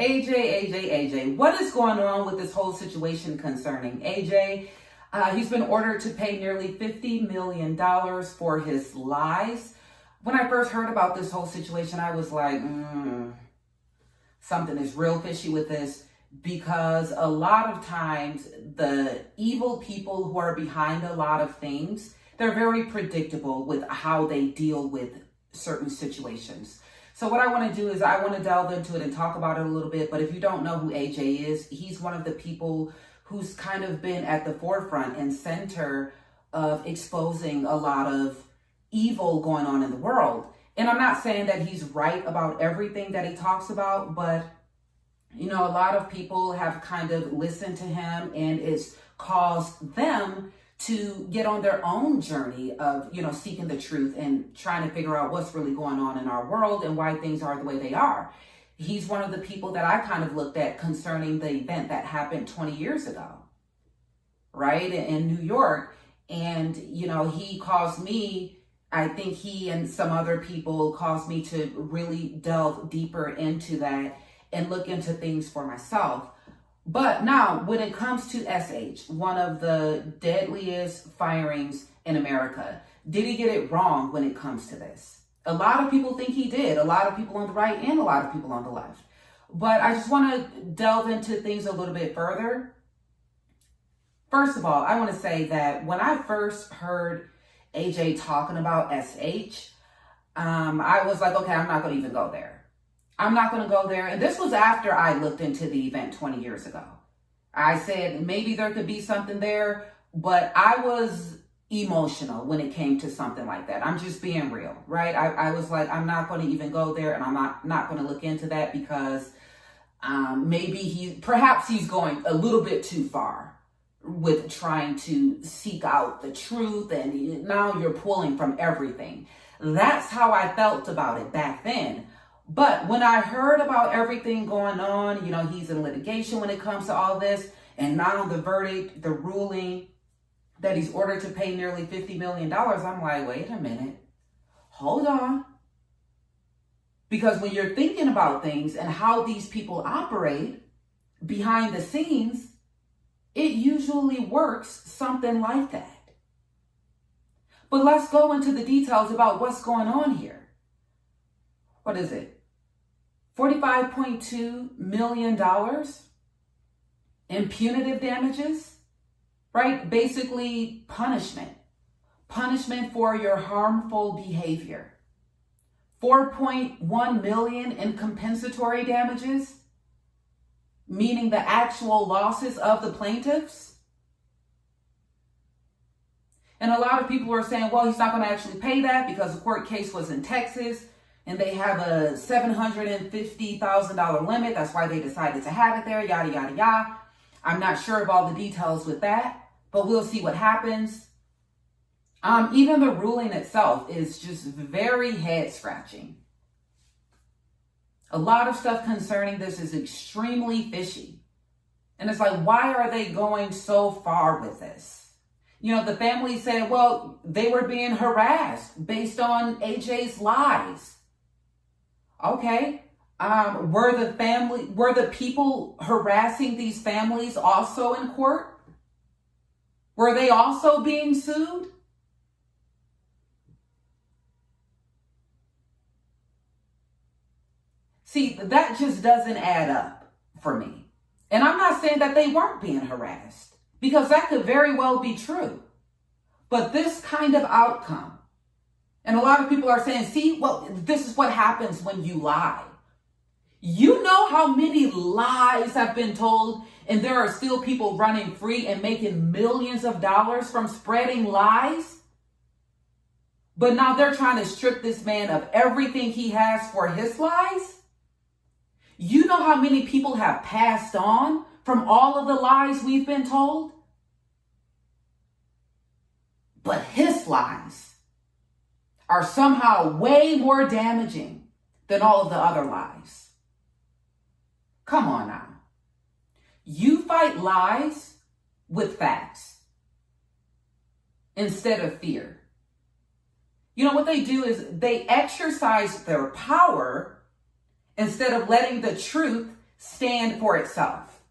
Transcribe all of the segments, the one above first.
AJ, what is going on with this whole situation concerning AJ? He's been ordered to pay nearly $50 million for his lies. When I first heard about this whole situation, I was like, something is real fishy with this, because a lot of times the evil people who are behind a lot of things, they're very predictable with how they deal with certain situations. So what I want to do is I want to delve into it and talk about it a little bit. But if you don't know who AJ is, he's one of the people who's kind of been at the forefront and center of exposing a lot of evil going on in the world. And I'm not saying that he's right about everything that he talks about, but you know, a lot of people have kind of listened to him, and it's caused them to get on their own journey of, you know, seeking the truth and trying to figure out what's really going on in our world and why things are the way they are. He's one of the people that I kind of looked at concerning the event that happened 20 years ago, right, in New York. And, you know, he caused me, I think he and some other people caused me to really delve deeper into that and look into things for myself. But now, when it comes to SH, one of the deadliest firings in America, did he get it wrong when it comes to this? A lot of people think he did. A lot of people on the right and a lot of people on the left. But I just want to delve into things a little bit further. First of all, I want to say that when I first heard AJ talking about SH, I was like, okay, I'm not going to even go there. I'm not going to go there. And this was after I looked into the event 20 years ago. I said maybe there could be something there, but I was emotional when it came to something like that. I'm just being real, right? I was like, I'm not going to even go there, and I'm not going to look into that, because perhaps he's going a little bit too far with trying to seek out the truth, and now you're pulling from everything. That's how I felt about it back then. But when I heard about everything going on, you know, he's in litigation when it comes to all this, and now the verdict, the ruling that he's ordered to pay nearly $50 million, I'm like, wait a minute, hold on. Because when you're thinking about things and how these people operate behind the scenes, it usually works something like that. But let's go into the details about what's going on here. What is it? $45.2 million in punitive damages, right? Basically punishment for your harmful behavior. 4.1 million in compensatory damages, meaning the actual losses of the plaintiffs. And a lot of people are saying, well, he's not going to actually pay that because the court case was in Texas and they have a $750,000 limit. That's why they decided to have it there, yada, yada, yada. I'm not sure of all the details with that, but we'll see what happens. Even the ruling itself is just very head scratching. A lot of stuff concerning this is extremely fishy. And it's like, why are they going so far with this? You know, the family said, well, they were being harassed based on AJ's lies. Okay. Were the people harassing these families also in court? Were they also being sued? See, that just doesn't add up for me. And I'm not saying that they weren't being harassed, because that could very well be true. But this kind of outcome, and a lot of people are saying, see, well, this is what happens when you lie. You know how many lies have been told, and there are still people running free and making millions of dollars from spreading lies? But now they're trying to strip this man of everything he has for his lies? You know how many people have passed on from all of the lies we've been told? But his lies are somehow way more damaging than all of the other lies. Come on now. You fight lies with facts instead of fear. You know what they do is they exercise their power instead of letting the truth stand for itself.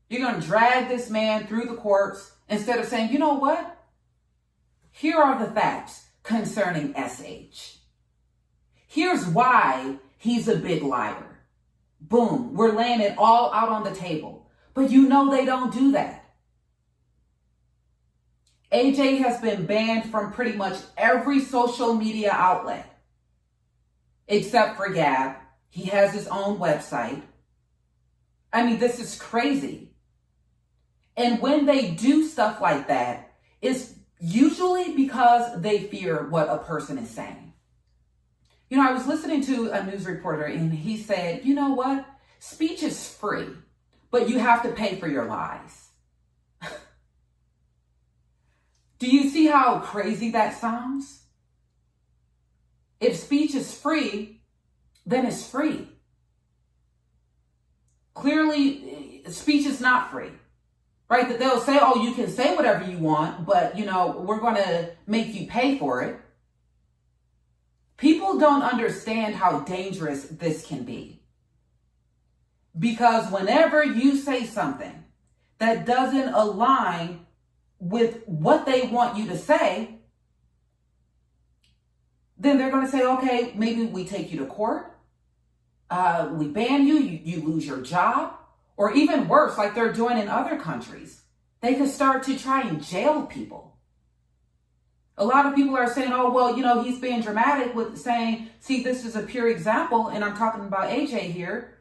You're going to drag this man through the courts instead of saying, you know what? Here are the facts concerning SH. Here's why he's a big liar. Boom, we're laying it all out on the table. But you know they don't do that. AJ has been banned from pretty much every social media outlet. Except for Gab. He has his own website. I mean, this is crazy. And when they do stuff like that, it's usually because they fear what a person is saying. You know, I was listening to a news reporter and he said, you know what? Speech is free, but you have to pay for your lies. Do you see how crazy that sounds? If speech is free, then it's free. Clearly, speech is not free, right? That they'll say, oh, you can say whatever you want, but, you know, we're going to make you pay for it. People don't understand how dangerous this can be. Because whenever you say something that doesn't align with what they want you to say, then they're going to say, okay, maybe we take you to court. We ban you, you lose your job. Or even worse, like they're doing in other countries, they could start to try and jail people. A lot of people are saying, oh, well, you know, he's being dramatic with saying, see, this is a pure example. And I'm talking about AJ here.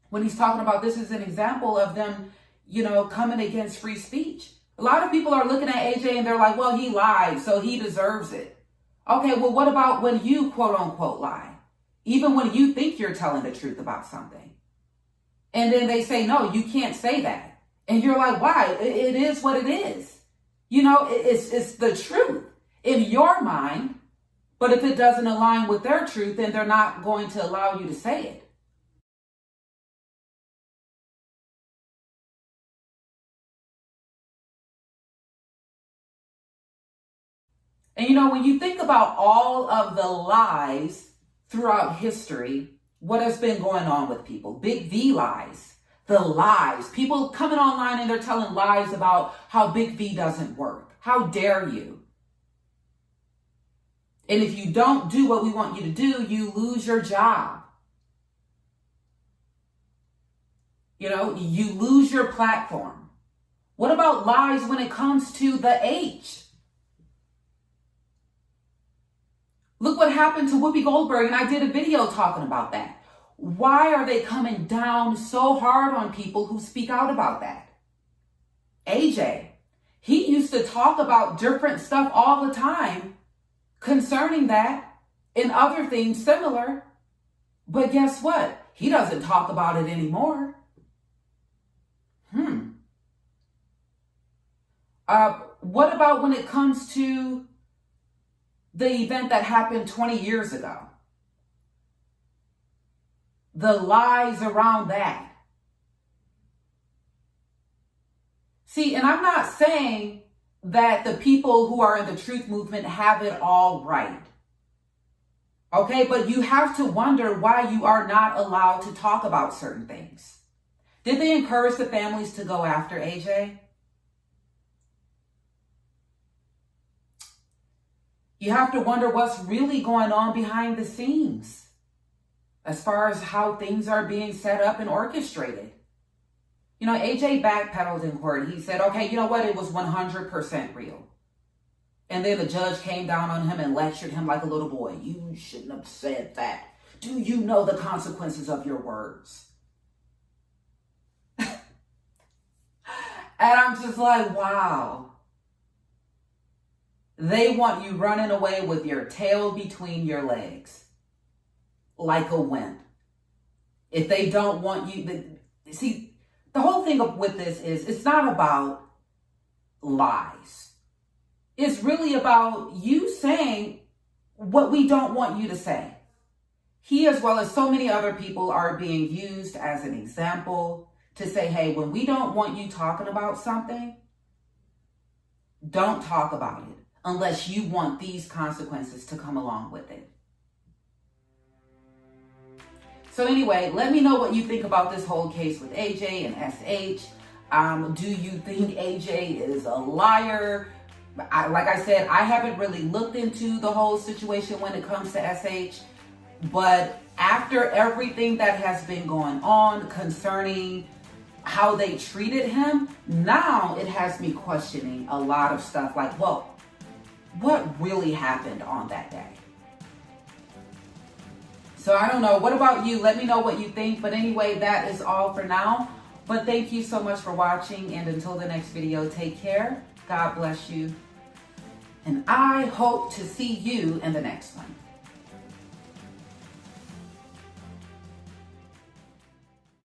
When he's talking about this is an example of them, you know, coming against free speech. A lot of people are looking at AJ and they're like, well, he lied, so he deserves it. Okay, well, what about when you quote unquote lie? Even when you think you're telling the truth about something. And then they say, no, you can't say that. And you're like, why? It is what it is. You know, it's the truth in your mind. But if it doesn't align with their truth, then they're not going to allow you to say it. And you know, when you think about all of the lies throughout history, what has been going on with people? Big V lies, the lies. People coming online and they're telling lies about how Big V doesn't work. How dare you? And if you don't do what we want you to do, you lose your job. You know, you lose your platform. What about lies when it comes to the H? Look what happened to Whoopi Goldberg, and I did a video talking about that. Why are they coming down so hard on people who speak out about that? AJ, he used to talk about different stuff all the time concerning that and other things similar. But guess what? He doesn't talk about it anymore. What about when it comes to the event that happened 20 years ago? The lies around that. See, and I'm not saying that the people who are in the truth movement have it all right. Okay, but you have to wonder why you are not allowed to talk about certain things. Did they encourage the families to go after AJ? You have to wonder what's really going on behind the scenes as far as how things are being set up and orchestrated. You know, AJ backpedaled in court. He said, okay, you know what? It was 100% real. And then the judge came down on him and lectured him like a little boy. You shouldn't have said that. Do you know the consequences of your words? And I'm just like, wow. They want you running away with your tail between your legs, like a wimp. If they don't want you, see, the whole thing with this is it's not about lies. It's really about you saying what we don't want you to say. He, as well as so many other people, are being used as an example to say, hey, when we don't want you talking about something, don't talk about it unless you want these consequences to come along with it. So anyway, let me know what you think about this whole case with AJ and SH. Do you think AJ is a liar? Like I said, I haven't really looked into the whole situation when it comes to SH, but after everything that has been going on concerning how they treated him, now it has me questioning a lot of stuff like, well, what really happened on that day? So I don't know. What about you? Let me know what you think. But anyway, that is all for now. But thank you so much for watching. And until the next video, take care. God bless you. And I hope to see you in the next one.